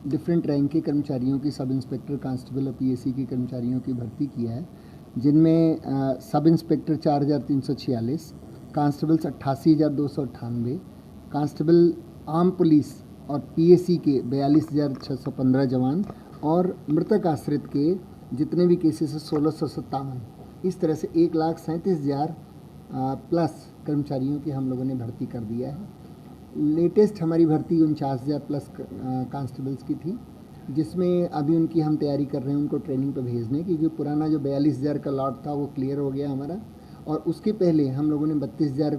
Different rank के कर्मचारियों की, सब इंस्पेक्टर, कांस्टेबल और पीएसी के कर्मचारियों की भर्ती किया है, जिनमें सब इंस्पेक्टर 4,346, कांस्टेबल्स 88,298, कांस्टेबल आम पुलिस और पीएसी के 42,615 जवान, और मृतक आश्रित के जितने भी केसेस हैं 1,657। इस तरह से 1,37,000 प्लस कर्मचारियों की हम लोगों ने भर्ती कर दिया है। लेटेस्ट हमारी भर्ती 49,000 प्लस कांस्टेबल्स की थी, जिसमें अभी उनकी हम तैयारी कर रहे हैं उनको ट्रेनिंग पे भेजने की, क्योंकि पुराना जो 42,000 का लॉट था वो क्लियर हो गया हमारा, और उसके पहले हम लोगों ने 32,000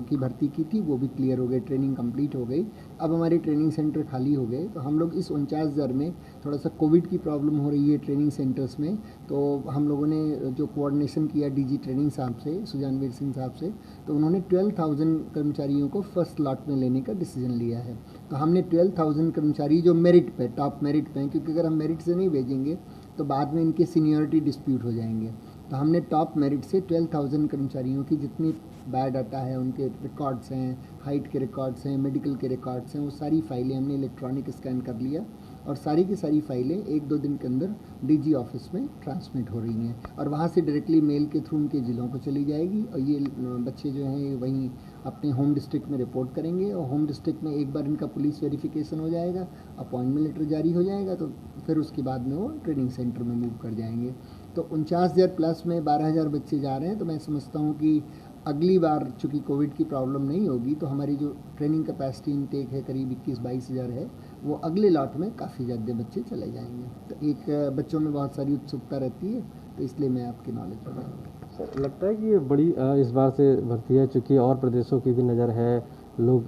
की भर्ती की थी, वो भी क्लियर हो गई, ट्रेनिंग कंप्लीट हो गई। अब हमारे ट्रेनिंग सेंटर खाली हो गए, तो हम लोग इस 49,000 में, थोड़ा सा कोविड की प्रॉब्लम हो रही है ट्रेनिंग सेंटर्स में, तो हम लोगों ने जो कोऑर्डिनेशन किया डीजी ट्रेनिंग साहब से, सुजानवीर सिंह साहब से, तो उन्होंने 12,000 कर्मचारियों को फर्स्ट लॉट में लेने का डिसीजन लिया है। तो हमने 12,000 कर्मचारी जो मेरिट पे, टॉप मेरिट पे हैं, क्योंकि अगर हम मेरिट से नहीं भेजेंगे तो बाद में इनके सीनियरिटी डिस्प्यूट हो जाएंगे, तो हमने टॉप मेरिट से 12,000 कर्मचारियों की जितनी बायोडाटा है, उनके रिकॉर्ड्स हैं, हाइट के रिकॉर्ड्स हैं, मेडिकल के रिकॉर्ड्स हैं, वो सारी फाइलें हमने इलेक्ट्रॉनिक स्कैन कर लिया, और सारी की सारी फाइलें 1-2 दिन के अंदर डीजी ऑफिस में ट्रांसमिट हो रही हैं, और वहाँ से डायरेक्टली मेल के थ्रू उनके ज़िलों को चली जाएगी, और ये बच्चे जो हैं वहीं अपने होम डिस्ट्रिक्ट में रिपोर्ट करेंगे, और होम डिस्ट्रिक्ट में एक बार इनका पुलिस वेरिफिकेशन हो जाएगा, अपॉइंटमेंट लेटर जारी हो जाएगा, तो फिर उसके बाद में वो ट्रेनिंग सेंटर में मूव कर जाएंगे। तो 49,000 प्लस में 12,000 बच्चे जा रहे हैं, तो मैं समझता हूँ कि अगली बार चूँकि कोविड की प्रॉब्लम नहीं होगी, तो हमारी जो ट्रेनिंग कैपेसिटी इनटेक है करीब 21-22,000 है, वो अगले लॉट में काफ़ी ज़्यादा बच्चे चले जाएंगे। तो एक बच्चों में बहुत सारी उत्सुकता रहती है, तो इसलिए मैं आपकी नॉलेज बढ़ाऊँगा। लगता है कि ये बड़ी इस बार से भर्ती है, चूँकि और प्रदेशों की भी नज़र है, लोग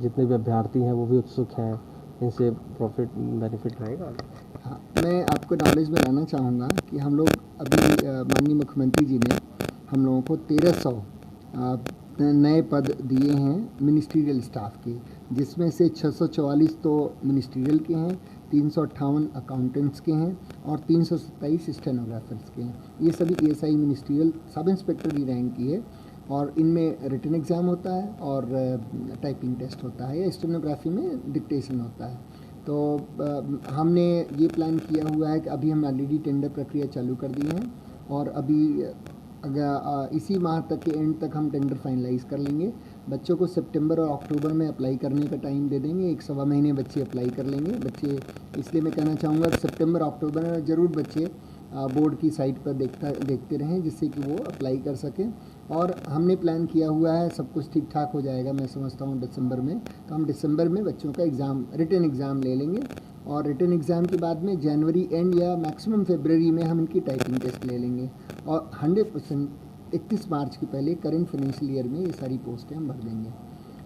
जितने भी अभ्यर्थी हैं वो भी उत्सुक हैं, इनसे प्रॉफिट बेनिफिट रहेगा। हाँ, मैं आपको नॉलेज में लाना चाहूँगा कि हम लोग अभी माननीय मुख्यमंत्री जी ने हम लोगों को 1,300 नए पद दिए हैं मिनिस्ट्रियल स्टाफ के, जिसमें से 644 तो मिनिस्ट्रियल के हैं, 358 अकाउंटेंट्स के हैं, और 327 स्टेनोग्राफर्स के हैं। ये सभी एएसआई मिनिस्ट्रियल सब इंस्पेक्टर की रैंक की है, और इनमें रिटन एग्ज़ाम होता है और टाइपिंग टेस्ट होता है, या स्टेनोग्राफी में डिक्टेशन होता है। तो हमने ये प्लान किया हुआ है कि अभी हम ऑलरेडी टेंडर प्रक्रिया चालू कर दी है, और अभी अगर इसी माह तक के एंड तक हम टेंडर फाइनलाइज़ कर लेंगे। बच्चों को सितंबर और अक्टूबर में अप्लाई करने का टाइम दे देंगे, 1-1.25 महीने बच्चे अप्लाई कर लेंगे। बच्चे, इसलिए मैं कहना चाहूँगा सितंबर अक्टूबर में ज़रूर बच्चे बोर्ड की साइट पर देखते रहें, जिससे कि वो अप्लाई कर सकें। और हमने प्लान किया हुआ है, सब कुछ ठीक ठाक हो जाएगा मैं समझता हूँ दिसंबर में, तो हम दिसंबर में बच्चों का एग्ज़ाम, रिटन एग्ज़ाम ले लेंगे, और रिटन एग्ज़ाम के बाद में जनवरी एंड या मैक्सिमम फरवरी में हम इनकी टाइपिंग टेस्ट ले लेंगे, और 100% 31 मार्च के पहले करेंट फाइनेंशियल ईयर में ये सारी पोस्टें हम भर देंगे।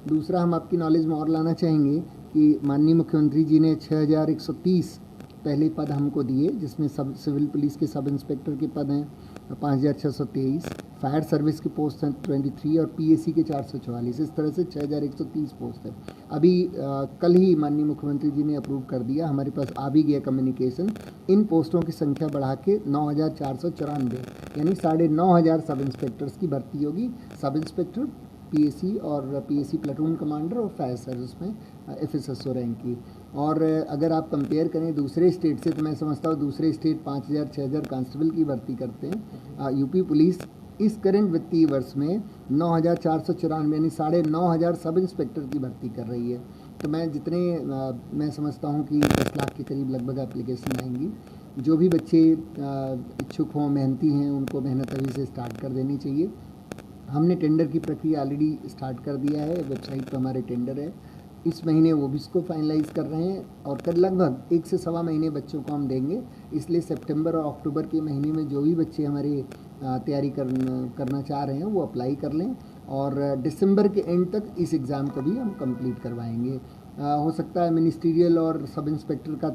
दूसरा, हम आपकी नॉलेज में और लाना चाहेंगे कि माननीय मुख्यमंत्री जी ने 6,130 पहले पद हमको दिए, जिसमें सब सिविल पुलिस के सब इंस्पेक्टर के पद हैं 5,623, फायर सर्विस की पोस्ट हैं 23, और पीएसी के 444, इस तरह से 6,130 पोस्ट है। अभी कल ही माननीय मुख्यमंत्री जी ने अप्रूव कर दिया, हमारे पास आ भी गया कम्युनिकेशन, इन पोस्टों की संख्या बढ़ा के 9,494, यानी 9,500 सब इंस्पेक्टर्स की भर्ती होगी। सब इंस्पेक्टर, पीएसी और पीएसी प्लाटून कमांडर, और फायर सर्विस में एफएसएसओ रैंक की। और अगर आप कंपेयर करें दूसरे स्टेट से, तो मैं समझता हूँ दूसरे स्टेट 5,000-6,000 कांस्टेबल की भर्ती करते हैं। यूपी पुलिस इस करंट वित्तीय वर्ष में 9,494 यानी 9,500 सब इंस्पेक्टर की भर्ती कर रही है। तो मैं समझता हूँ कि 10 लाख के करीब लगभग एप्लीकेशन आएंगी। जो भी बच्चे इच्छुक हों, मेहनती हैं, उनको मेहनत अभी से स्टार्ट कर देनी चाहिए। हमने टेंडर की प्रक्रिया ऑलरेडी स्टार्ट कर दिया है, वेबसाइट पर हमारे टेंडर है, इस महीने वो भी इसको फाइनलाइज़ कर रहे हैं, और कल लगभग 1 से 1.25 महीने बच्चों को हम देंगे। इसलिए सितंबर और अक्टूबर के महीने में जो भी बच्चे हमारे तैयारी करना चाह रहे हैं वो अप्लाई कर लें, और दिसंबर के एंड तक इस एग्ज़ाम को भी हम कंप्लीट करवाएंगे। हो सकता है मिनिस्ट्रियल और सब इंस्पेक्टर का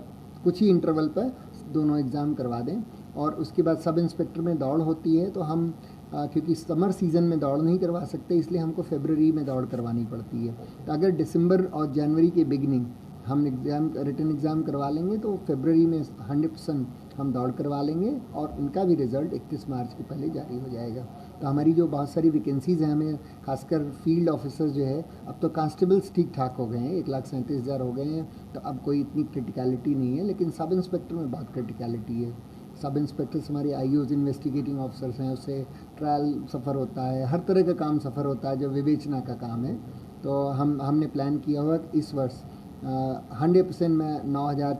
कुछ ही इंटरवल पर दोनों एग्ज़ाम करवा दें, और उसके बाद सब इंस्पेक्टर में दौड़ होती है, तो हम क्योंकि समर सीज़न में दौड़ नहीं करवा सकते, इसलिए हमको फरवरी में दौड़ करवानी पड़ती है। तो अगर दिसंबर और जनवरी के बिगनिंग हम रिटन एग्ज़ाम करवा लेंगे तो फरवरी में 100% हम दौड़ करवा लेंगे और उनका भी रिज़ल्ट 31 मार्च के पहले जारी हो जाएगा। तो हमारी जो बहुत सारी वैकेंसीज़ हैं, हमें खासकर फील्ड ऑफिसर जो है, अब तो कांस्टेबल्स ठीक ठाक हो गए हैं, 1,37,000 हो गए हैं, तो अब कोई इतनी क्रिटिकलिटी नहीं है, लेकिन सब इंस्पेक्टर में बहुत क्रिटिकलिटी है। सब इंस्पेक्टर्स हमारे आईओज इन्वेस्टिगेटिंग ऑफिसर्स हैं, उससे ट्रायल सफ़र होता है, हर तरह का काम सफ़र होता है जो विवेचना का काम है। तो हमने प्लान किया हुआ कि इस वर्ष 100% में 9,000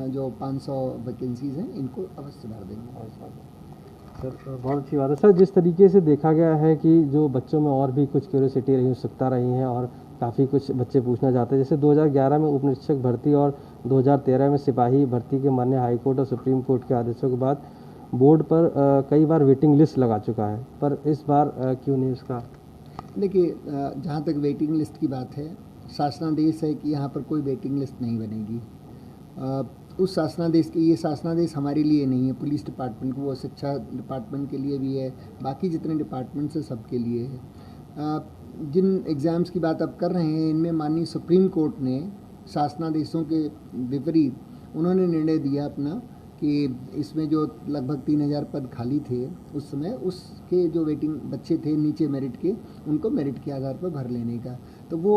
जो 500 वैकेंसीज़ हैं इनको अवश्य भर देंगे। सर बहुत अच्छी बात है सर। जिस तरीके से देखा गया है कि जो बच्चों में और भी कुछ क्यूरियोसिटी रही, उत्सुकता रही है और काफ़ी कुछ बच्चे पूछना चाहते हैं, जैसे 2011 में उप निरीक्षक भर्ती और 2013 में सिपाही भर्ती के माननीय हाईकोर्ट और सुप्रीम कोर्ट के आदेशों के बाद बोर्ड पर कई बार वेटिंग लिस्ट लगा चुका है, पर इस बार क्यों नहीं उसका? देखिए, जहाँ तक वेटिंग लिस्ट की बात है, शासनादेश है कि यहाँ पर कोई वेटिंग लिस्ट नहीं बनेगी। उस शासनादेश के, ये शासनादेश हमारे लिए नहीं है, पुलिस डिपार्टमेंट को, वो शिक्षा डिपार्टमेंट के लिए भी है, बाकी जितने डिपार्टमेंट्स हैं सबके लिए है। जिन एग्ज़ाम्स की बात आप कर रहे हैं, इनमें माननीय सुप्रीम कोर्ट ने शासनादेशों के विपरीत उन्होंने निर्णय दिया अपना कि इसमें जो लगभग 3,000 पद खाली थे उस समय, उसके जो वेटिंग बच्चे थे नीचे मेरिट के, उनको मेरिट के आधार पर भर लेने का। तो वो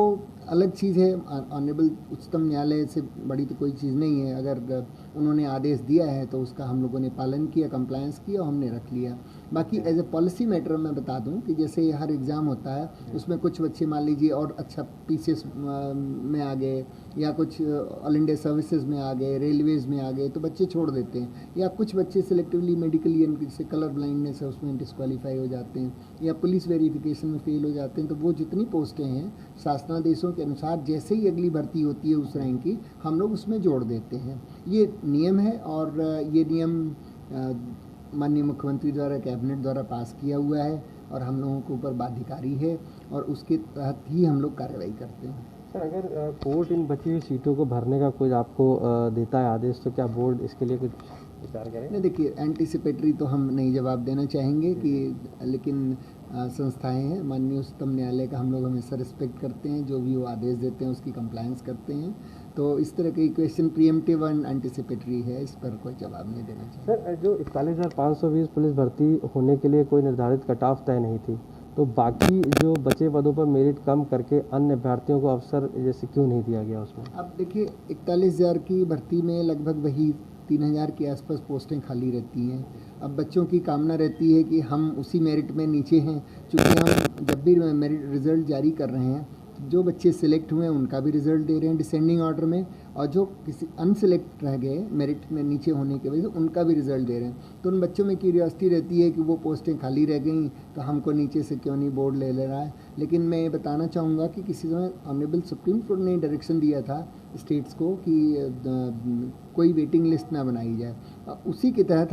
अलग चीज़ है, ऑनरेबल उच्चतम न्यायालय से बड़ी तो कोई चीज़ नहीं है। अगर उन्होंने आदेश दिया है तो उसका हम लोगों ने पालन किया, कंप्लायंस किया और हमने रख लिया। बाकी एज ए पॉलिसी मैटर मैं बता दूं कि जैसे हर एग्ज़ाम होता है, उसमें कुछ बच्चे मान लीजिए और अच्छा पीसीएस में आ गए, या कुछ ऑल इंडिया सर्विसेज में आ गए, रेलवेज़ में आ गए, तो बच्चे छोड़ देते हैं। या कुछ बच्चे सिलेक्टिवली मेडिकली जैसे कलर ब्लाइंडनेस है उसमें डिस्क्वालीफाई हो जाते हैं, या पुलिस वेरिफिकेशन में फेल हो जाते हैं। तो वो जितनी पोस्टें हैं शासनादेशों के अनुसार जैसे ही अगली भर्ती होती है उस रैंक की, हम लोग उसमें जोड़ देते हैं। ये नियम है और ये नियम माननीय मुख्यमंत्री द्वारा, कैबिनेट द्वारा पास किया हुआ है और हम लोगों के ऊपर बाध्यकारी है और उसके तहत ही हम लोग कार्रवाई करते हैं। सर अगर कोर्ट इन बची हुई सीटों को भरने का कोई आपको देता है आदेश, तो क्या बोर्ड इसके लिए कुछ विचार करें? नहीं, देखिए, एंटीसिपेटरी तो हम नहीं जवाब देना चाहेंगे कि, लेकिन संस्थाएं हैं, माननीय उच्चतम न्यायालय का हम लोग हमेशा रिस्पेक्ट करते हैं, जो भी वो आदेश देते हैं उसकी कंप्लायंस करते हैं। तो इस तरह की क्वेश्चन प्रीएम्प्टिव एंड एंटीसिपेटरी है, इस पर कोई जवाब नहीं देना चाहिए। सर जो 41,520 पुलिस भर्ती होने के लिए कोई निर्धारित कट ऑफ तय नहीं थी, तो बाकी जो बचे पदों पर मेरिट कम करके अन्य अभ्यर्थियों को अवसर जैसे क्यों नहीं दिया गया उसमें? अब देखिए, 41,000 की भर्ती में लगभग वही 3,000 के आसपास पोस्टें खाली रहती हैं। अब बच्चों की कामना रहती है कि हम उसी मेरिट में नीचे हैं, चूँकि हम जब भी मेरिट रिज़ल्ट जारी कर रहे हैं, जो बच्चे सिलेक्ट हुए हैं उनका भी रिज़ल्ट दे रहे हैं डिसेंडिंग ऑर्डर में, और जो किसी अनसिलेक्ट रह गए मेरिट में नीचे होने की वजह से उनका भी रिज़ल्ट दे रहे हैं। तो उन बच्चों में क्यूरियोसिटी रहती है कि वो पोस्टें खाली रह गई तो हमको नीचे से क्यों नहीं बोर्ड ले रहा है। लेकिन मैं ये बताना चाहूँगा कि किसी समय ऑनरेबल सुप्रीम कोर्ट ने डायरेक्शन दिया था स्टेट्स को कि कोई वेटिंग लिस्ट ना बनाई जाए। उसी के तहत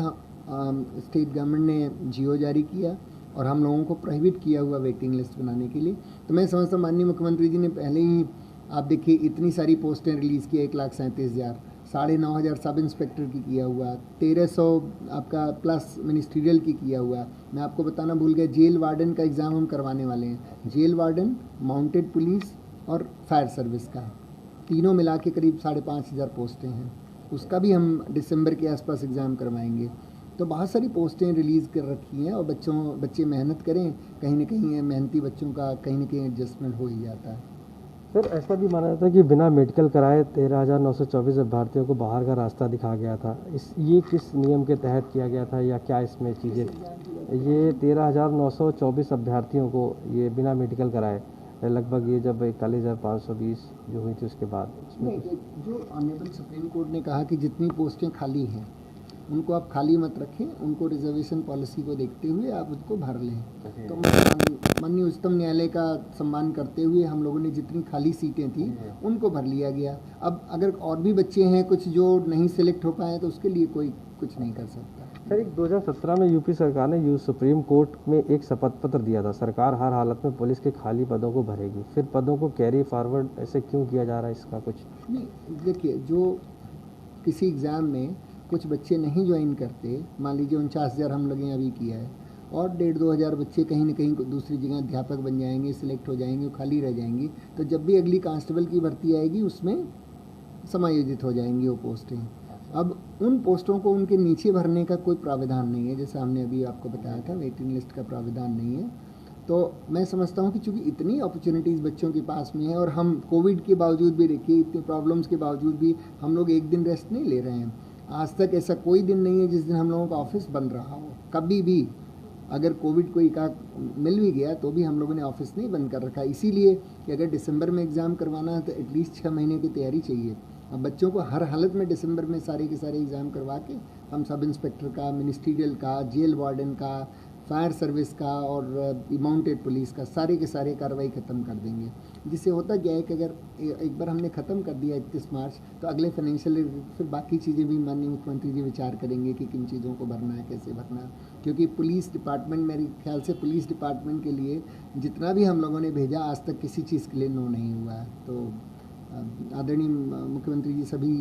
स्टेट गवर्नमेंट ने जीओ जारी किया और हम लोगों को प्रोहिबिट किया हुआ वेटिंग लिस्ट बनाने के लिए। तो मैं समझता हूँ माननीय मुख्यमंत्री जी ने पहले ही, आप देखिए, इतनी सारी पोस्टें रिलीज़ की, 1,37,000, 9,500 सब इंस्पेक्टर की किया हुआ, 1,300 आपका प्लस मिनिस्ट्रियल की किया हुआ। मैं आपको बताना भूल गया, जेल वार्डन का एग्ज़ाम हम करवाने वाले हैं। जेल वार्डन, माउंटेड पुलिस और फायर सर्विस का, तीनों मिला के करीब 5,500 पोस्टें हैं। उसका भी हम दिसंबर के आसपास एग्ज़ाम करवाएंगे। तो बहुत सारी पोस्टें रिलीज़ कर रखी हैं और बच्चे मेहनत करें, कहीं ना कहीं मेहनती बच्चों का कहीं ना कहीं एडजस्टमेंट हो ही जाता है। सर ऐसा भी माना जाता है कि बिना मेडिकल कराए 13,924 अभ्यर्थियों को बाहर का रास्ता दिखाया गया था। ये किस नियम के तहत किया गया था या क्या इसमें चीज़ें? ये 13,924 अभ्यर्थियों को ये बिना मेडिकल कराए, लगभग ये जब 41,520 जो हुई थी उसके बाद नहीं, जो ऑनरेबल सुप्रीम कोर्ट ने कहा कि जितनी पोस्टें खाली हैं उनको आप खाली मत रखें, उनको रिजर्वेशन पॉलिसी को देखते हुए आप उसको भर लें। तो माननीय उच्चतम न्यायालय का सम्मान करते हुए हम लोगों ने जितनी खाली सीटें थी उनको भर लिया गया। अब अगर और भी बच्चे हैं कुछ जो नहीं सिलेक्ट हो पाए तो उसके लिए कोई कुछ नहीं कर सकता। सर 2017 में यूपी सरकार ने सुप्रीम कोर्ट में एक शपथ पत्र दिया था, सरकार हर हालत में पुलिस के खाली पदों को भरेगी। फिर पदों को कैरी फॉरवर्ड ऐसे क्यों किया जा रहा है, इसका कुछ नहीं? देखिए, जो किसी एग्ज़ाम में कुछ बच्चे नहीं ज्वाइन करते, मान लीजिए 49,000 हम लोगों ने अभी किया है, और 1,500-2 हज़ार बच्चे कहीं ना कहीं दूसरी जगह अध्यापक बन जाएंगे, सिलेक्ट हो जाएंगे, खाली रह जाएंगी, तो जब भी अगली कांस्टेबल की भर्ती आएगी उसमें समायोजित हो जाएंगी वो पोस्टें। अब उन पोस्टों को उनके नीचे भरने का कोई प्रावधान नहीं है, जैसे हमने अभी आपको बताया था वेटिंग लिस्ट का प्रावधान नहीं है। तो मैं समझता हूँ कि चूँकि इतनी अपॉर्चुनिटीज़ बच्चों के पास में है और हम कोविड के बावजूद भी देखिए इतने प्रॉब्लम्स के बावजूद भी हम लोग एक दिन रेस्ट नहीं ले रहे हैं। आज तक ऐसा कोई दिन नहीं है जिस दिन हम लोगों का ऑफिस बंद रहा हो, कभी भी। अगर कोविड कोई का मिल भी गया तो भी हम लोगों ने ऑफिस नहीं बंद कर रखा, इसीलिए कि अगर दिसंबर में एग्ज़ाम करवाना है तो एटलीस्ट 6 महीने की तैयारी चाहिए। अब बच्चों को हर हालत में दिसंबर में सारे के सारे एग्ज़ाम करवा के हम सब इंस्पेक्टर का, मिनिस्ट्रियल का, जेल वार्डन का, फायर सर्विस का और माउंटेड पुलिस का सारे के सारे कार्रवाई ख़त्म कर देंगे। जिससे होता क्या है कि अगर एक बार हमने ख़त्म कर दिया 31 मार्च तो अगले फाइनेंशियल ईयर फिर बाकी चीज़ें भी माननीय मुख्यमंत्री जी विचार करेंगे कि किन चीज़ों को भरना है, कैसे भरना है। क्योंकि पुलिस डिपार्टमेंट, मेरे ख्याल से पुलिस डिपार्टमेंट के लिए जितना भी हम लोगों ने भेजा आज तक किसी चीज़ के लिए नो नहीं हुआ है। तो आदरणीय मुख्यमंत्री जी सभी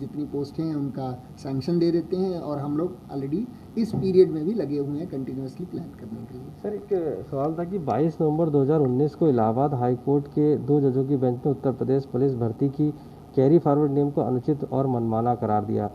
जितनी पोस्टें हैं उनका सैंक्शन दे देते हैं और हम लोग ऑलरेडी इस पीरियड में भी लगे हुए हैं कंटिन्यूसली प्लान करने के लिए। सर एक सवाल था कि 22 नवंबर 2019 को इलाहाबाद हाई कोर्ट के 2 जजों की बेंच ने उत्तर प्रदेश पुलिस भर्ती की कैरी फॉरवर्ड नियम को अनुचित और मनमाना करार दिया।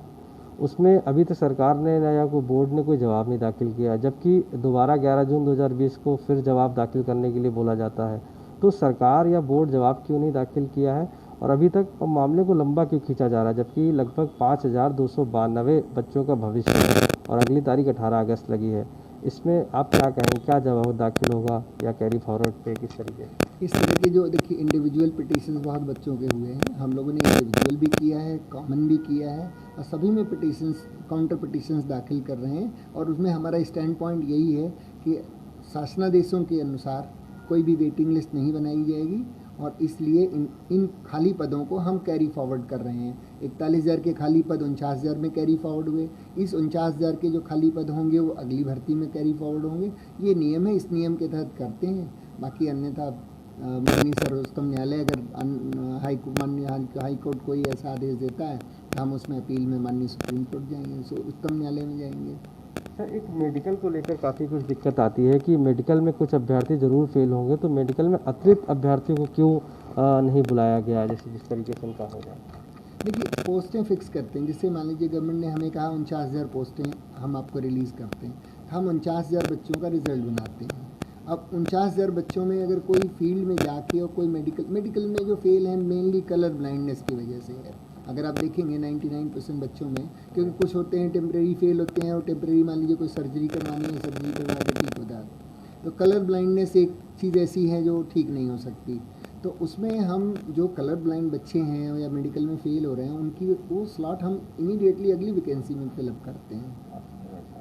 उसमें अभी तक सरकार ने या कोई बोर्ड ने कोई जवाब नहीं दाखिल किया, जबकि दोबारा 11 जून 2020 को फिर जवाब दाखिल करने के लिए बोला जाता है। तो सरकार या बोर्ड जवाब क्यों नहीं दाखिल किया है और अभी तक मामले को लंबा क्यों खींचा जा रहा है, जबकि लगभग 5292 बच्चों का भविष्य है और अगली तारीख 18 अगस्त लगी है। इसमें आप क्या कहेंगे, क्या जवाब दाखिल होगा या कैरी फॉरवर्ड पे किस तरीके? इस तरह के जो देखिए इंडिविजुअल पिटीशंस बहुत बच्चों के हुए हैं, हम लोगों ने इंडिविजुअल भी किया है, कॉमन भी किया है और सभी में पिटीशंस, काउंटर पिटीशंस दाखिल कर रहे हैं। और उसमें हमारा स्टैंड पॉइंट यही है कि शासनादेशों के अनुसार कोई भी वेटिंग लिस्ट नहीं बनाई जाएगी और इसलिए इन खाली पदों को हम कैरी फॉरवर्ड कर रहे हैं। 41,000 के खाली पद 49,000 में कैरी फॉरवर्ड हुए। इस 49,000 के जो खाली पद होंगे वो अगली भर्ती में कैरी फॉरवर्ड होंगे। ये नियम है, इस नियम के तहत करते हैं। बाकी अन्यथा माननीय सर्वोच्चतम न्यायालय अगर माननीय हाई कोर्ट कोई ऐसा आदेश देता है तो हम उसमें अपील में माननीय सुप्रीम कोर्ट जाएंगे, उच्चतम न्यायालय में जाएंगे। सर एक मेडिकल को लेकर काफ़ी कुछ दिक्कत आती है कि मेडिकल में कुछ अभ्यर्थी ज़रूर फेल होंगे, तो मेडिकल में अतिरिक्त अभ्यर्थियों को क्यों नहीं बुलाया गया, जैसे जिस तरीके से उनका हो जाए? देखिए पोस्टें फिक्स करते हैं, जिससे मान लीजिए गवर्नमेंट ने हमें कहा 49,000 पोस्टें हम आपको रिलीज़ करते हैं, हम 49,000 बच्चों का रिजल्ट बनाते हैं। अब 49,000 बच्चों में अगर कोई फील्ड में जाके और कोई मेडिकल में जो फेल हैं मेनली कलर ब्लाइंडनेस की वजह से है। अगर आप देखेंगे 99% बच्चों में, क्योंकि कुछ होते हैं टेम्प्रेरी फेल होते हैं और टेम्प्रेरी मान लीजिए कोई सर्जरी करवानी है, सर्जरी करवा के ठीक होता है। तो कलर ब्लाइंडनेस एक चीज़ ऐसी है जो ठीक नहीं हो सकती। तो उसमें हम जो कलर ब्लाइंड बच्चे हैं या मेडिकल में फ़ेल हो रहे हैं उनकी वो स्लॉट हम इमीडिएटली अगली वैकेंसी में फिलअप करते हैं।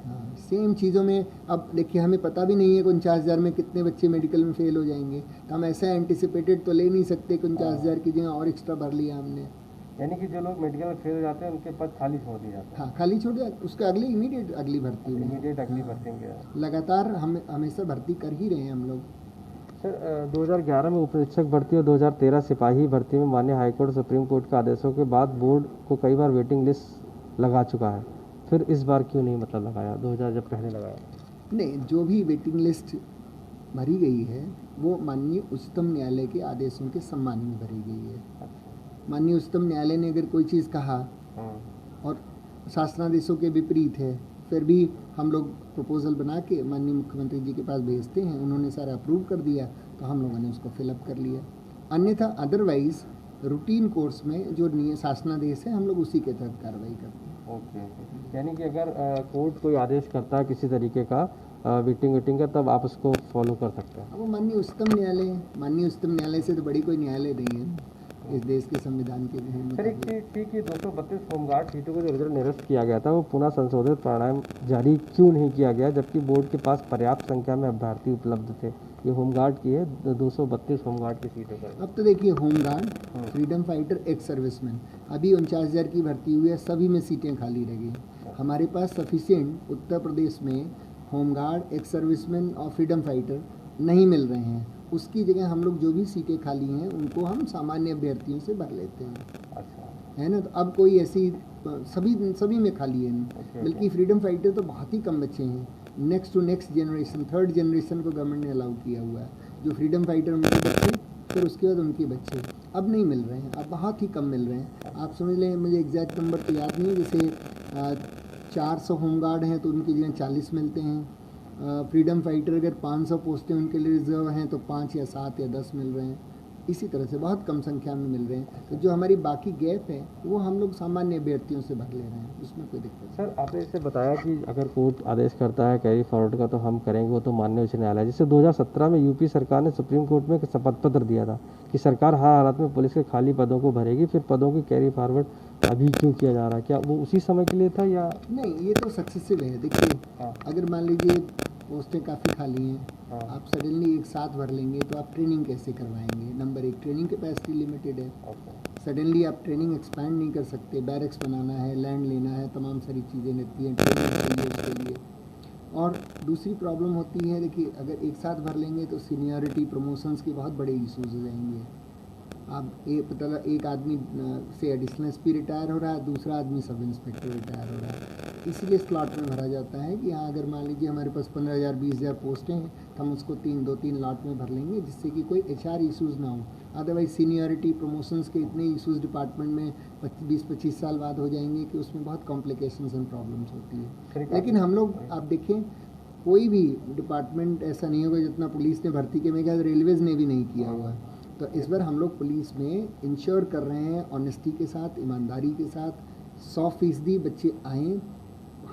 हाँ, सेम चीज़ों में अब देखिए हमें पता भी नहीं है कि 49,000 में कितने बच्चे मेडिकल में फ़ेल हो जाएंगे, तो हम ऐसा एंटिसिपेटेड तो ले नहीं सकते कि 49,000 की जगह और एक्स्ट्रा भर लिया हमने। यानी कि जो लोग मेडिकल में फेल हो जाते हैं उनके पद खाली छोड़ दिए जाते हैं? हाँ, खाली छोड़ दिया, उसका अगली इमीडिएट अगली भर्ती में इमीडिएट अगली भर्ती में लगातार हम हमेशा भर्ती कर ही रहे हैं हम लोग। सर 2011 में उप निरीक्षक भर्ती और 2013 सिपाही भर्ती में माननीय हाईकोर्ट और सुप्रीम कोर्ट के आदेशों के बाद बोर्ड को कई बार वेटिंग लिस्ट लगा चुका है, फिर इस बार क्यों नहीं लगाया? 2000 जब पहले लगाया नहीं, जो भी वेटिंग लिस्ट भरी गई है वो माननीय उच्चतम न्यायालय के आदेशों के सम्मान में भरी गई है। माननीय उच्चतम न्यायालय ने अगर कोई चीज़ कहा और शासनादेशों के विपरीत है, फिर भी हम लोग प्रपोजल बना के माननीय मुख्यमंत्री जी के पास भेजते हैं, उन्होंने सारा अप्रूव कर दिया तो हम लोगों ने उसको फिलअप कर लिया। अन्यथा अदरवाइज़ रूटीन कोर्स में जो शासनादेश है हम लोग उसी के तहत कार्रवाई करते हैं। ओके, यानी कि अगर कोर्ट कोई आदेश करता है किसी तरीके का वेटिंग का, तब आप उसको फॉलो कर सकते हैं। वो माननीय उच्चतम न्यायालय से तो बड़ी कोई न्यायालय नहीं है इस देश के संविधान के। सर एक चीज़ थी कि 232 होमगार्ड सीटों को जो रिजल्ट निरस्त किया गया था वो पुनः संशोधित परिणाम जारी क्यों नहीं किया गया, जबकि बोर्ड के पास पर्याप्त संख्या में अभ्यर्थी उपलब्ध थे? ये होमगार्ड की है 232 होमगार्ड की सीटों पर। अब तो देखिए home guard, freedom fighter, ex serviceman, अभी 49,000 की भर्ती हुई है, सभी में सीटें खाली रह गई। हमारे पास सफिशिएंट उत्तर प्रदेश में होमगार्ड, एक्स सर्विसमैन और फ्रीडम फाइटर नहीं मिल रहे हैं। उसकी जगह हम लोग जो भी सीटें खाली हैं उनको हम सामान्य अभ्यर्थियों से भर लेते हैं। अच्छा, है ना? तो अब कोई ऐसी सभी में खाली है। बल्कि फ्रीडम फाइटर तो बहुत ही कम बच्चे हैं। Next to next generation, third generation को गवर्नमेंट ने अलाउ किया हुआ है। जो फ्रीडम फाइटर उनके बच्चे फिर उसके बाद उनके बच्चे अब नहीं मिल रहे हैं, अब बहुत ही कम मिल रहे हैं। आप समझ लें, मुझे एग्जैक्ट नंबर तो याद नहीं है, जैसे 400 होमगार्ड हैं तो उनकी जगह 40 मिलते हैं। फ्रीडम फाइटर अगर 500 पोस्टें उनके लिए रिजर्व हैं तो 5 या 7 या 10 मिल रहे हैं। इसी तरह से बहुत कम संख्या में मिल रहे हैं। तो जो हमारी बाकी गैप है वो हम लोग सामान्य अभ्यर्थियों से भर ले रहे हैं, उसमें कोई दिक्कत नहीं। सर, आपने जैसे बताया कि अगर कोर्ट आदेश करता है कैरी फॉरवर्ड का तो हम करेंगे, वो तो माननीय उच्च न्यायालय। जैसे 2017 में यूपी सरकार ने सुप्रीम कोर्ट में एक शपथ पत्र दिया था कि सरकार हर हालत में पुलिस के खाली पदों को भरेगी, फिर पदों की कैरी फॉरवर्ड अभी क्यों किया जा रहा है? क्या वो उसी समय के लिए था या नहीं, ये तो सक्सेसिव है। देखिए, हाँ। अगर मान लीजिए पोस्टें काफ़ी खाली हैं, हाँ। आप सडनली एक साथ भर लेंगे तो आप ट्रेनिंग कैसे करवाएंगे? नंबर एक, ट्रेनिंग कैपेसिटी लिमिटेड है। सडनली आप ट्रेनिंग एक्सपैंड नहीं कर सकते, बैरक्स बनाना है, लैंड लेना है, तमाम सारी चीज़ें रहती हैं ट्रेनिंग चाहिए उसके लिए। और दूसरी प्रॉब्लम होती है, देखिए अगर एक साथ भर लेंगे तो सीनियरिटी प्रमोशंस के बहुत बड़े इशूज़ हो जाएंगे। आप एक आदमी से एडिशनल एसपी रिटायर हो रहा है, दूसरा आदमी सब इंस्पेक्टर रिटायर हो रहा है, इसीलिए स्लॉट में भरा जाता है कि हाँ, अगर मान लीजिए हमारे पास 15,000 20,000 पोस्टें हैं तो हम उसको 2-3 लॉट में भर लेंगे, जिससे कि कोई HR इशूज़ ना हो। अदरवाइज सीनियरिटी प्रमोशंस के इतने इशूज़ डिपार्टमेंट में 20-25 साल बाद हो जाएंगे कि उसमें बहुत कॉम्प्लिकेशंस एंड प्रॉब्लम्स होती है। लेकिन हम लोग, आप देखें, कोई भी डिपार्टमेंट ऐसा नहीं होगा जितना पुलिस ने भर्ती के, मेरे ख्याल रेलवेज़ ने भी नहीं किया हुआ है। तो इस बार हम लोग पुलिस में इंश्योर कर रहे हैं ऑनेस्टी के साथ, ईमानदारी के साथ, 100% बच्चे आएँ।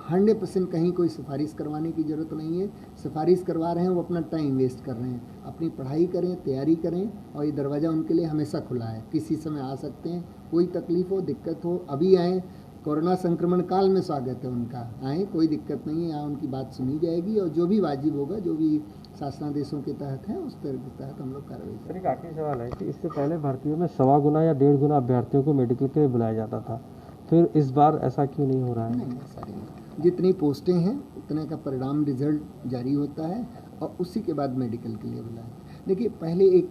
100% कहीं कोई सिफारिश करवाने की ज़रूरत नहीं है। सिफारिश करवा रहे हैं वो अपना टाइम वेस्ट कर रहे हैं। अपनी पढ़ाई करें, तैयारी करें, और ये दरवाज़ा उनके लिए हमेशा खुला है, किसी समय आ सकते हैं। कोई तकलीफ़ हो, दिक्कत हो, अभी आएँ, कोरोना संक्रमण काल में स्वागत है उनका, आएँ, कोई दिक्कत नहीं है, यहाँ उनकी बात सुनी जाएगी और जो भी वाजिब होगा, जो भी शासनादेशों के तहत है उस तरह के तहत हम लोग कार्रवाई करेंगे। सर, एक आखिरी सवाल है कि इससे पहले भर्तियों में 1.25 गुना या 1.5 गुना अभ्यर्थियों को मेडिकल के लिए बुलाया जाता था, फिर इस बार ऐसा क्यों नहीं हो रहा है? नहीं, ऐसा नहीं। जितनी पोस्टें हैं उतने का परिणाम रिजल्ट जारी होता है और उसी के बाद मेडिकल के लिए बुलाएं। देखिए, पहले एक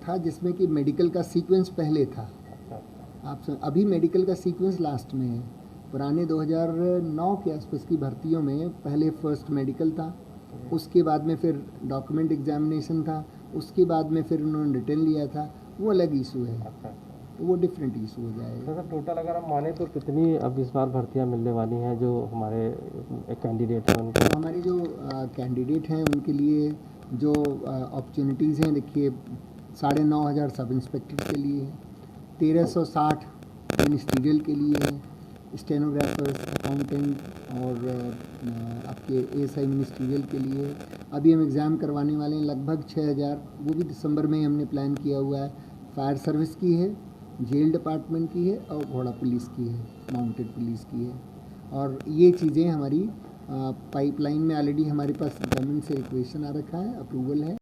था जिसमें कि मेडिकल का सीक्वेंस पहले था, अभी मेडिकल का सीक्वेंस लास्ट में है। पुराने 2009 के आसपास की भर्तियों में पहले फर्स्ट मेडिकल था, उसके बाद में फिर डॉक्यूमेंट एग्जामिनेशन था, उसके बाद में फिर उन्होंने रिटर्न लिया था, वो अलग इशू है, वो डिफरेंट इशू हो जाएगा। सर, टोटल अगर हम माने तो कितनी अब इस बार भर्तियां मिलने वाली हैं जो हमारे कैंडिडेट हैं उनको? तो हमारे जो कैंडिडेट हैं उनके लिए जो अपॉर्चुनिटीज़ हैं, देखिए 9,500 सब इंस्पेक्टर के लिए, 1,360 मिनिस्ट्रियल के लिए है, स्टेनोग्राफर्स, अकाउंटेंट और आपके ASI मिनिस्ट्रियल के लिए। अभी हम एग्ज़ाम करवाने वाले हैं लगभग 6,000, वो भी दिसंबर में ही हमने प्लान किया हुआ है। फायर सर्विस की है, जेल डिपार्टमेंट की है और घोड़ा पुलिस की है, माउंटेड पुलिस की है। और ये चीज़ें हमारी पाइपलाइन में ऑलरेडी हमारे पास गवर्नमेंट से रिक्वेशन आ रखा है, अप्रूवल है।